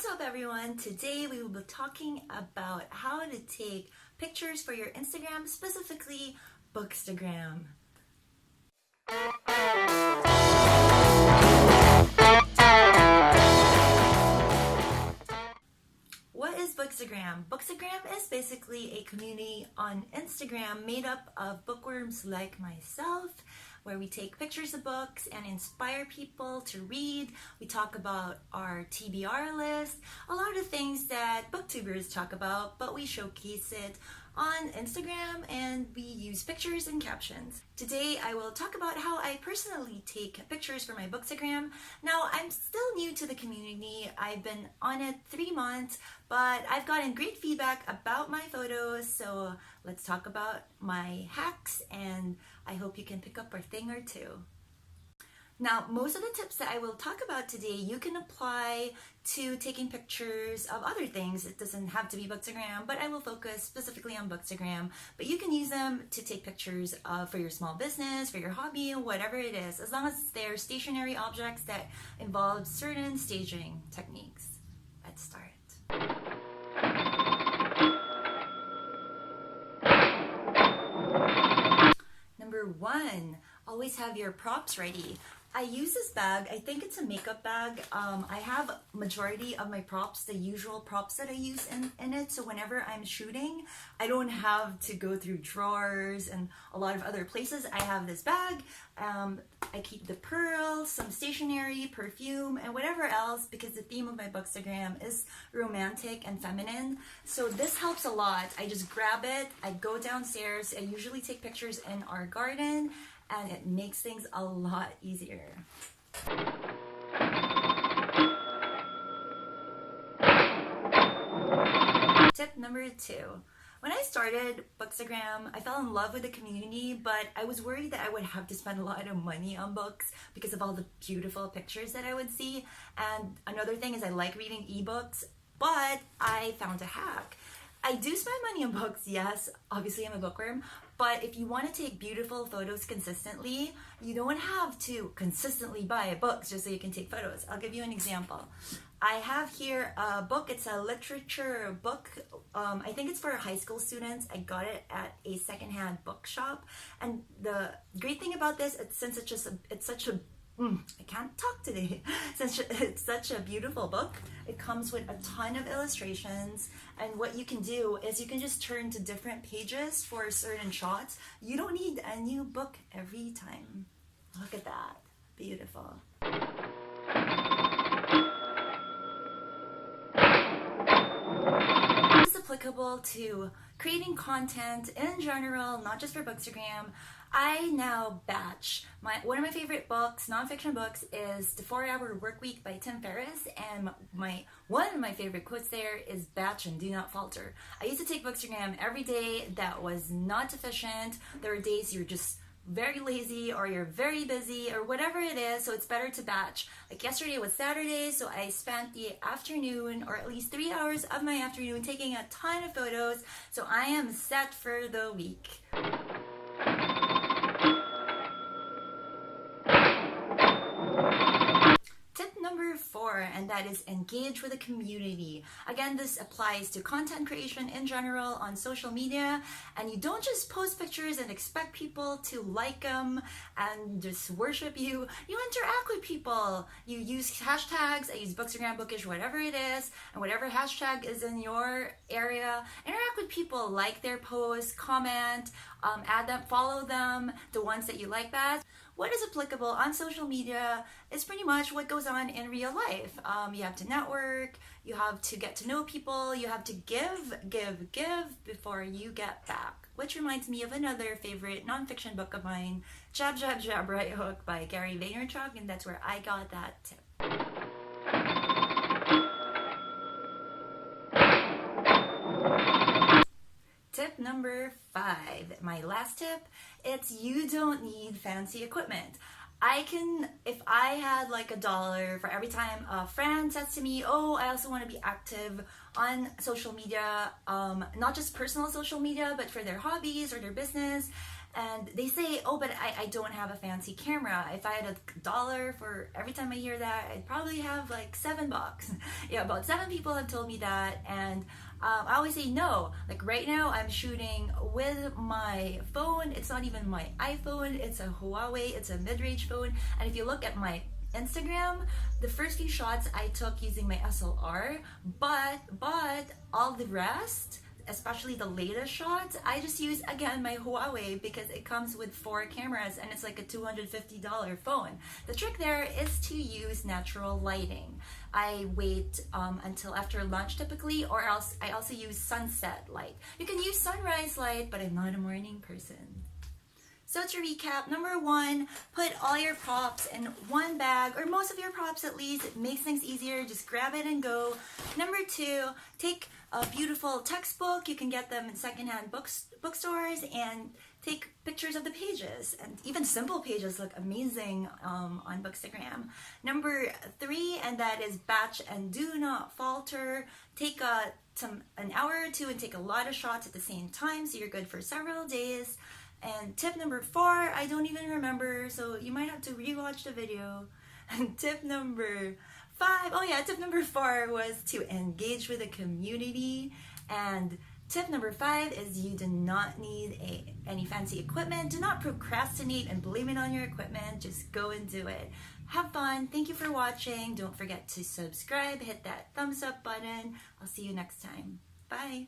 What's up everyone? Today we will be talking about how to take pictures for your Instagram, specifically Bookstagram. What is Bookstagram? Bookstagram is basically a community on Instagram made up of bookworms like myself, where we take pictures of books and inspire people to read. We talk about our TBR list, a lot of things that booktubers talk about, but we showcase it on Instagram and we use pictures and captions. Today I will talk about how I personally take pictures for my Bookstagram. Now, I'm still new to the community. I've been on it 3 months, but I've gotten great feedback about my photos, so let's talk about my hacks and I hope you can pick up a thing or two. Now, most of the tips that I will talk about today, you can apply to taking pictures of other things. It doesn't have to be Bookstagram, but I will focus specifically on Bookstagram. But you can use them to take pictures for your small business, for your hobby, whatever it is, as long as they're stationary objects that involve certain staging techniques. Let's start. Number 1, always have your props ready. I use this bag. I think it's a makeup bag. I have majority of my props, the usual props that I use in it. So whenever I'm shooting, I don't have to go through drawers and a lot of other places. I have this bag. I keep the pearls, some stationery, perfume, and whatever else, because the theme of my Bookstagram is romantic and feminine. So this helps a lot. I just grab it, I go downstairs, I usually take pictures in our garden, and it makes things a lot easier. Tip number 2. When I started Bookstagram, I fell in love with the community, but I was worried that I would have to spend a lot of money on books because of all the beautiful pictures that I would see. And another thing is I like reading ebooks, but I found a hack. I do spend money on books, yes, obviously I'm a bookworm, but if you want to take beautiful photos consistently, you don't have to consistently buy books just so you can take photos. I'll give you an example. I have here a book. It's a literature book. I think it's for high school students. I got it at a secondhand bookshop. And the great thing about this, I can't talk today. Since it's such a beautiful book, it comes with a ton of illustrations, and what you can do is you can just turn to different pages for certain shots. You don't need a new book every time. Look at that. Beautiful. This is applicable to creating content in general, not just for Bookstagram. I now batch. One of my favorite books, nonfiction books, is The 4-Hour Workweek by Tim Ferriss, and one of my favorite quotes there is batch and do not falter. I used to take Bookstagram every day that was not efficient. There are days you're just very lazy or you're very busy or whatever it is, so it's better to batch. Like yesterday was Saturday, so I spent the afternoon, or at least 3 hours of my afternoon, taking a ton of photos, so I am set for the week. Number 4, and that is engage with the community. Again, this applies to content creation in general on social media, and you don't just post pictures and expect people to like them and just worship you. You interact with people. You use hashtags. I use Bookstagram, Bookish, whatever it is, and whatever hashtag is in your area. Interact with people, like their posts, comment, add them, follow them, the ones that you like best. What is applicable on social media is pretty much what goes on in real life. You have to network, you have to get to know people, you have to give before you get back. Which reminds me of another favorite nonfiction book of mine, Jab, Jab, Jab, Right Hook by Vaynerchuk, and that's where I got that tip. Tip number 5, my last tip, it's you don't need fancy equipment. If I had like $1 for every time a friend says to me, oh, I also want to be active on social media, not just personal social media, but for their hobbies or their business, And they say, oh, but I don't have a fancy camera. If I had $1 for every time I hear that, I'd probably have like $7. Yeah, about 7 people have told me that, and I always say no. Like right now, I'm shooting with my phone. It's not even my iPhone. It's a Huawei. It's a mid-range phone. And if you look at my Instagram, the first few shots I took using my SLR, but all the rest, especially the latest shots, I just use again my Huawei because it comes with 4 cameras and it's like a $250 phone. The trick there is to use natural lighting. I wait until after lunch typically, or else I also use sunset light. You can use sunrise light, but I'm not a morning person. So to recap, number 1, put all your props in one bag, or most of your props at least. It makes things easier. Just grab it and go. Number 2, take a beautiful textbook. You can get them in secondhand bookstores, and take pictures of the pages. And even simple pages look amazing on Bookstagram. Number 3, and that is batch and do not falter. Take an hour or 2 and take a lot of shots at the same time, so you're good for several days. And tip number 4, I don't even remember, so you might have to rewatch the video. And tip number 5, oh yeah, tip number 4 was to engage with the community. And tip number 5 is you do not need any fancy equipment. Do not procrastinate and blame it on your equipment. Just go and do it. Have fun. Thank you for watching. Don't forget to subscribe, hit that thumbs up button. I'll see you next time. Bye.